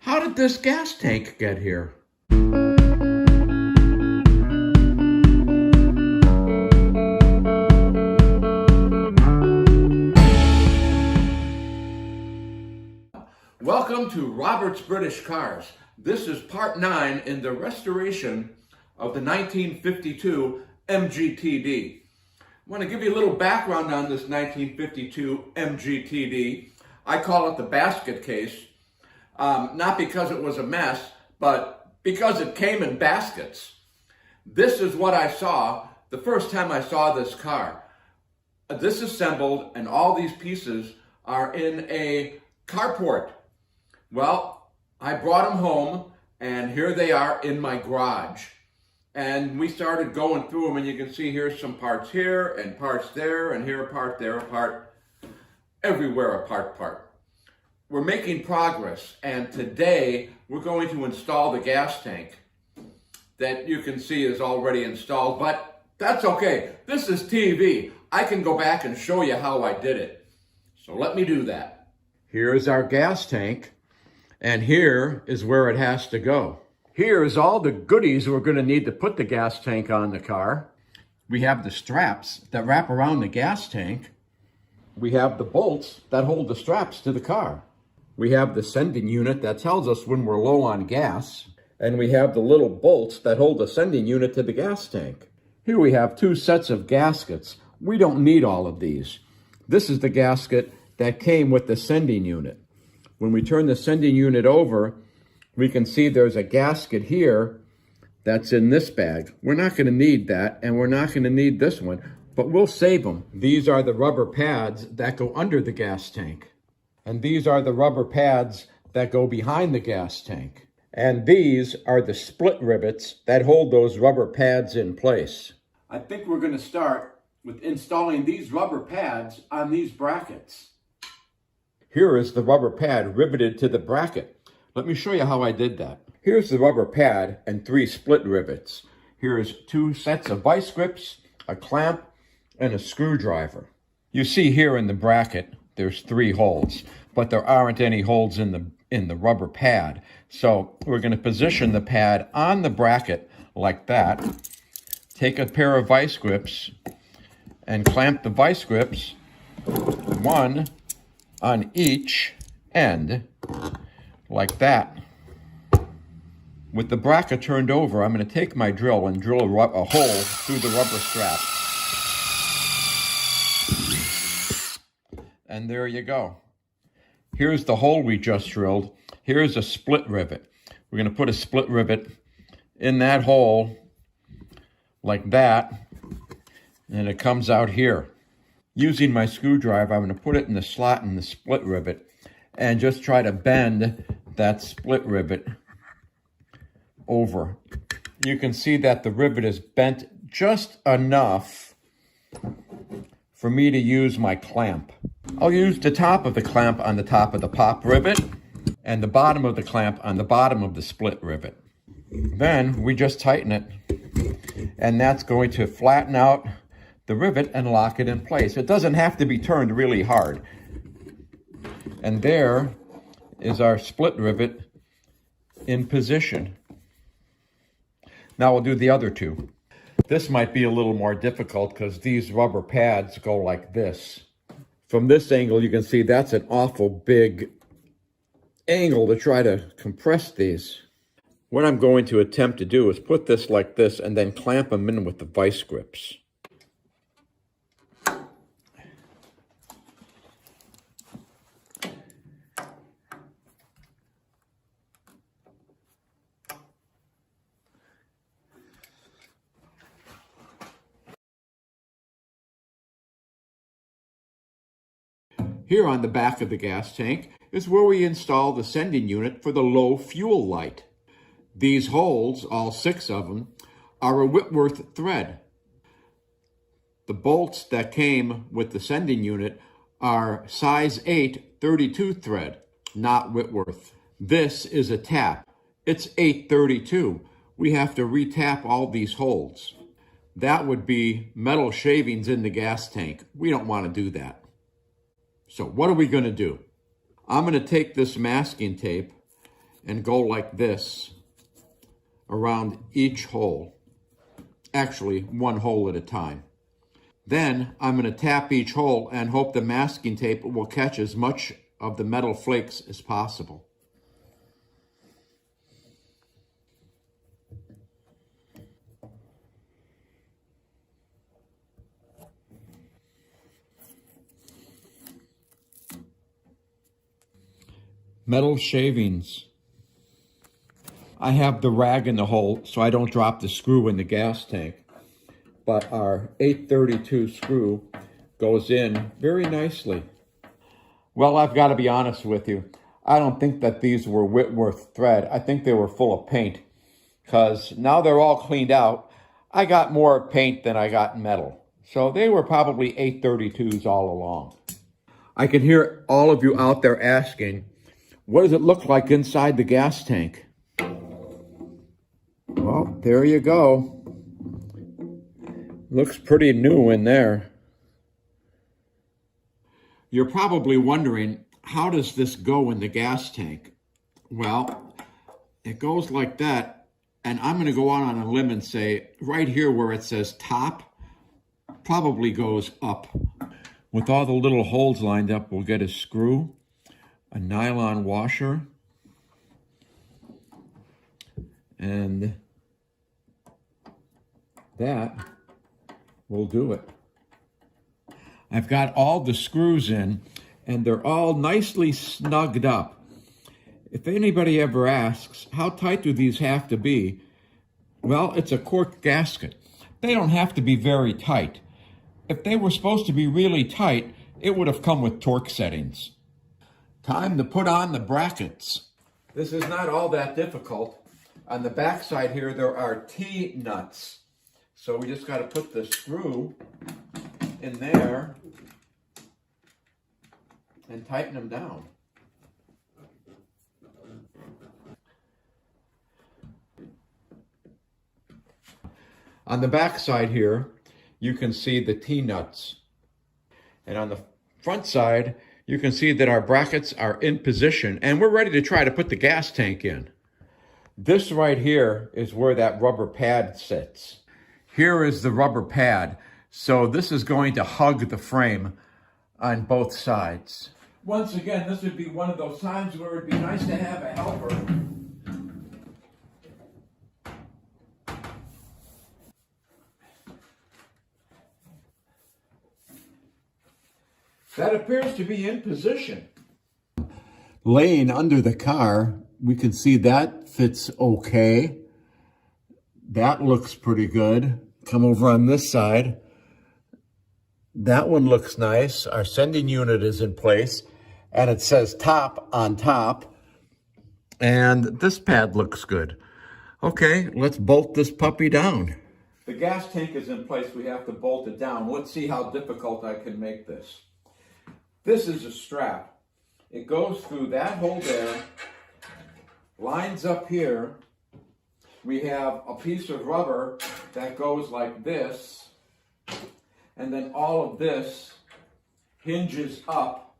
How did this gas tank get here? Welcome to Robert's British Cars. This is part 9 in the restoration of the 1952 MGTD. I want to give you a little background on this 1952 MGTD. I call it the basket case, not because it was a mess, but because it came in baskets. This is what I saw the first time I saw this car. Disassembled, and all these pieces are in a carport. Well, I brought them home, and here they are in my garage. And we started going through them, and you can see here's some parts here, and parts there, and here a part, there a part, everywhere a part. We're making progress, and today we're going to install the gas tank that you can see is already installed, but that's okay. This is TV. I can go back and show you how I did it. So let me do that. Here's our gas tank, and here is where it has to go. Here's all the goodies we're going to need to put the gas tank on the car. We have the straps that wrap around the gas tank. We have the bolts that hold the straps to the car. We have the sending unit that tells us when we're low on gas. And we have the little bolts that hold the sending unit to the gas tank. Here we have 2 sets of gaskets. We don't need all of these. This is the gasket that came with the sending unit. When we turn the sending unit over, we can see there's a gasket here that's in this bag. We're not going to need that, and we're not going to need this one, but we'll save them. These are the rubber pads that go under the gas tank. And these are the rubber pads that go behind the gas tank. And these are the split rivets that hold those rubber pads in place. I think we're going to start with installing these rubber pads on these brackets. Here is the rubber pad riveted to the bracket. Let me show you how I did that. Here's the rubber pad and 3 split rivets. Here's 2 sets of vice grips, a clamp, and a screwdriver. You see here in the bracket, there's 3 holes, but there aren't any holes in the rubber pad. So we're going to position the pad on the bracket like that. Take a pair of vice grips and clamp the vice grips, 1 on each end, like that. With the bracket turned over, I'm going to take my drill and drill a hole through the rubber strap. And there you go. Here's the hole we just drilled. Here's a split rivet. We're going to put a split rivet in that hole like that, and it comes out here. Using my screwdriver, I'm going to put it in the slot in the split rivet and just try to bend that split rivet over. You can see that the rivet is bent just enough for me to use my clamp. I'll use the top of the clamp on the top of the pop rivet and the bottom of the clamp on the bottom of the split rivet. Then we just tighten it, and that's going to flatten out the rivet and lock it in place. It doesn't have to be turned really hard. And there is our split rivet in position. Now we'll do the other 2. This might be a little more difficult because these rubber pads go like this. From this angle, you can see that's an awful big angle to try to compress these. What I'm going to attempt to do is put this like this and then clamp them in with the vice grips. Here on the back of the gas tank is where we install the sending unit for the low fuel light. These holes, all 6 of them, are a Whitworth thread. The bolts that came with the sending unit are size 8 32 thread, not Whitworth. This is a tap. It's 832. We have to retap all these holes. That would be metal shavings in the gas tank. We don't want to do that. So what are we going to do? I'm going to take this masking tape and go like this around each hole. Actually, one hole at a time. Then I'm going to tap each hole and hope the masking tape will catch as much of the metal flakes as possible. Metal shavings. I have the rag in the hole so I don't drop the screw in the gas tank. But our 832 screw goes in very nicely. Well, I've got to be honest with you. I don't think that these were Whitworth thread. I think they were full of paint, because now they're all cleaned out. I got more paint than I got metal. So they were probably 832s all along. I can hear all of you out there asking, what does it look like inside the gas tank? Well, there you go. Looks pretty new in there. You're probably wondering, how does this go in the gas tank? Well, it goes like that, and I'm going to go out on a limb and say, right here where it says top, probably goes up. With all the little holes lined up, we'll get a screw, a nylon washer, and that will do it. I've got all the screws in, and they're all nicely snugged up. If anybody ever asks, how tight do these have to be? Well, it's a cork gasket. They don't have to be very tight. If they were supposed to be really tight, it would have come with torque settings. Time to put on the brackets. This is not all that difficult. On the back side here, there are T-nuts. So we just got to put the screw in there and tighten them down. On the back side here, you can see the T-nuts. And on the front side, you can see that our brackets are in position and we're ready to try to put the gas tank in. This right here is where that rubber pad sits. Here is the rubber pad. So this is going to hug the frame on both sides. Once again, this would be one of those times where it'd be nice to have a helper. That appears to be in position. Laying under the car, we can see that fits okay. That looks pretty good. Come over on this side. That one looks nice. Our sending unit is in place, and it says top on top. And this pad looks good. Okay, let's bolt this puppy down. The gas tank is in place. We have to bolt it down. Let's see how difficult I can make this. This is a strap. It goes through that hole there, lines up here. We have a piece of rubber that goes like this, and then all of this hinges up,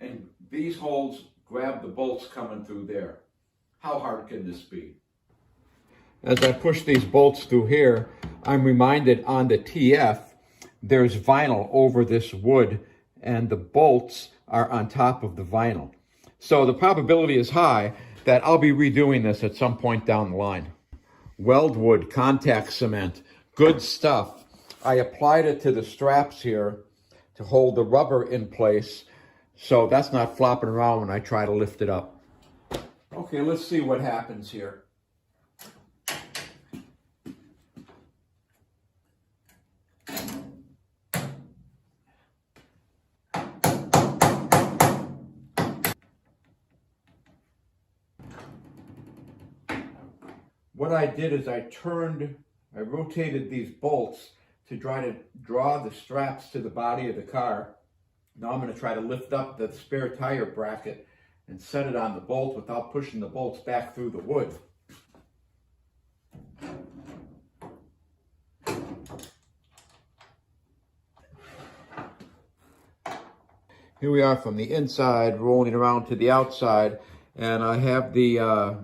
and these holes grab the bolts coming through there. How hard can this be? As I push these bolts through here, I'm reminded on the TF, there's vinyl over this wood, and the bolts are on top of the vinyl. So the probability is high that I'll be redoing this at some point down the line. Weldwood contact cement, good stuff. I applied it to the straps here to hold the rubber in place, so that's not flopping around when I try to lift it up. Okay, let's see what happens here. What I did is I rotated these bolts to try to draw the straps to the body of the car. Now I'm going to try to lift up the spare tire bracket and set it on the bolt without pushing the bolts back through the wood. Here we are from the inside, rolling around to the outside, And I have the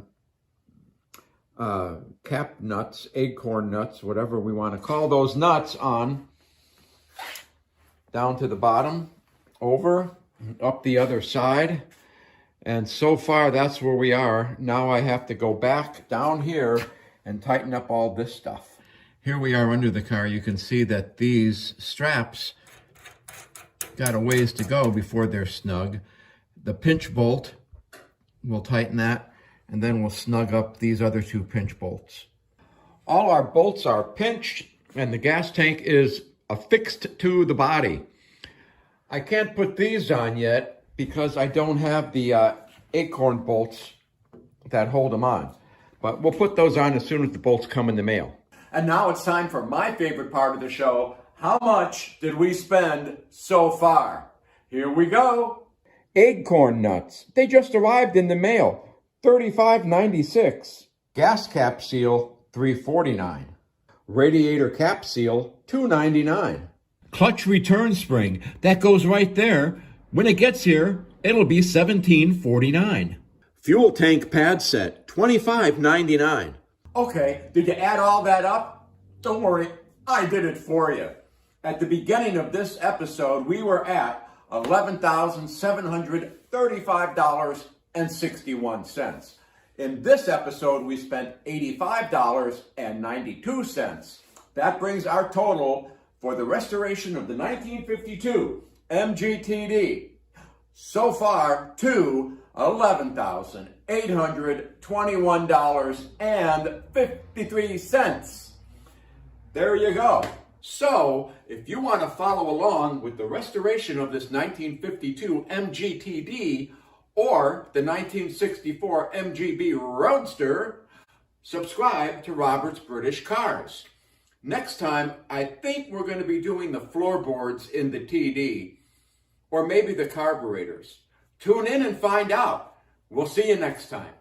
cap nuts, acorn nuts, whatever we want to call those nuts, on down to the bottom, over, up the other side. And so far, that's where we are. Now I have to go back down here and tighten up all this stuff. Here we are under the car. You can see that these straps got a ways to go before they're snug. The pinch bolt, we'll tighten that, and then we'll snug up these other two pinch bolts. All our bolts are pinched, and the gas tank is affixed to the body. I can't put these on yet because I don't have the acorn bolts that hold them on. But we'll put those on as soon as the bolts come in the mail. And now it's time for my favorite part of the show. How much did we spend so far? Here we go. Acorn nuts. They just arrived in the mail. $35.96. Gas cap seal, $3.49. Radiator cap seal, $2.99. Clutch return spring. That goes right there. When it gets here, it'll be $17.49. Fuel tank pad set, $25.99. Okay, did you add all that up? Don't worry, I did it for you. At the beginning of this episode, we were at $11,735.61. In this episode, we spent $85.92. That brings our total for the restoration of the 1952 MGTD so far to $11,821.53. There you go. So, if you want to follow along with the restoration of this 1952 MGTD or the 1964 MGB Roadster, subscribe to Robert's British Cars. Next time, I think we're going to be doing the floorboards in the TD, or maybe the carburetors. Tune in and find out. We'll see you next time.